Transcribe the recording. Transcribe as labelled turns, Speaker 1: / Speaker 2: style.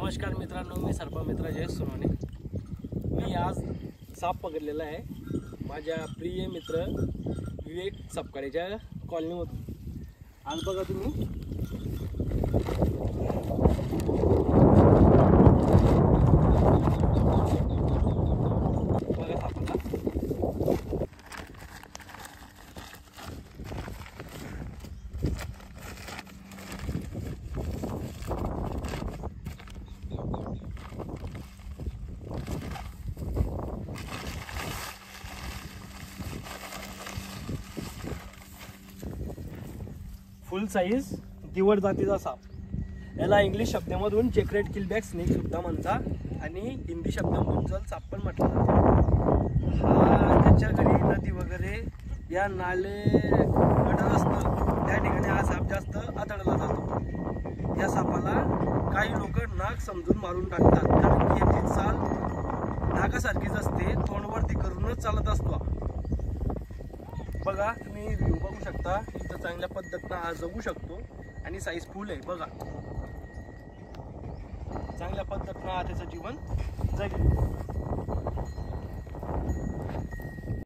Speaker 1: नमस्कार मित्रांनो, मी सर्प मित्र जयेश सोनवणे। मी आज साप पकडलेला आहे माझ्या प्रिय मित्र विवेक सापकाडेच्या कॉलनीमधून। आज बघा तुम्ही बघा सापाला फुल साईज दिवड जातीचा साप। याला इंग्लिश शब्दामधून चेकरेट किलबॅक स्नेक सुद्धा म्हणतात आणि हिंदी शब्दामधून जल साप पण म्हटलं जातं। हा त्याच्या घरी नदी वगैरे या नाले गटर असतं त्या ठिकाणी हा साप जास्त आढळला जातो। या सापाला काही लोक नाग समजून मारून टाकतात, कारण की याची चाल नागासारखीच असते, तोंडवरती करूनच चालत असतो। बघा तुम्ही व्ह्यू बघू शकता, इथं चांगल्या पद्धतीनं हा जगू शकतो आणि साईज फुल आहे। बघा चांगल्या पद्धतीनं हा त्याचं जीवन जगेल।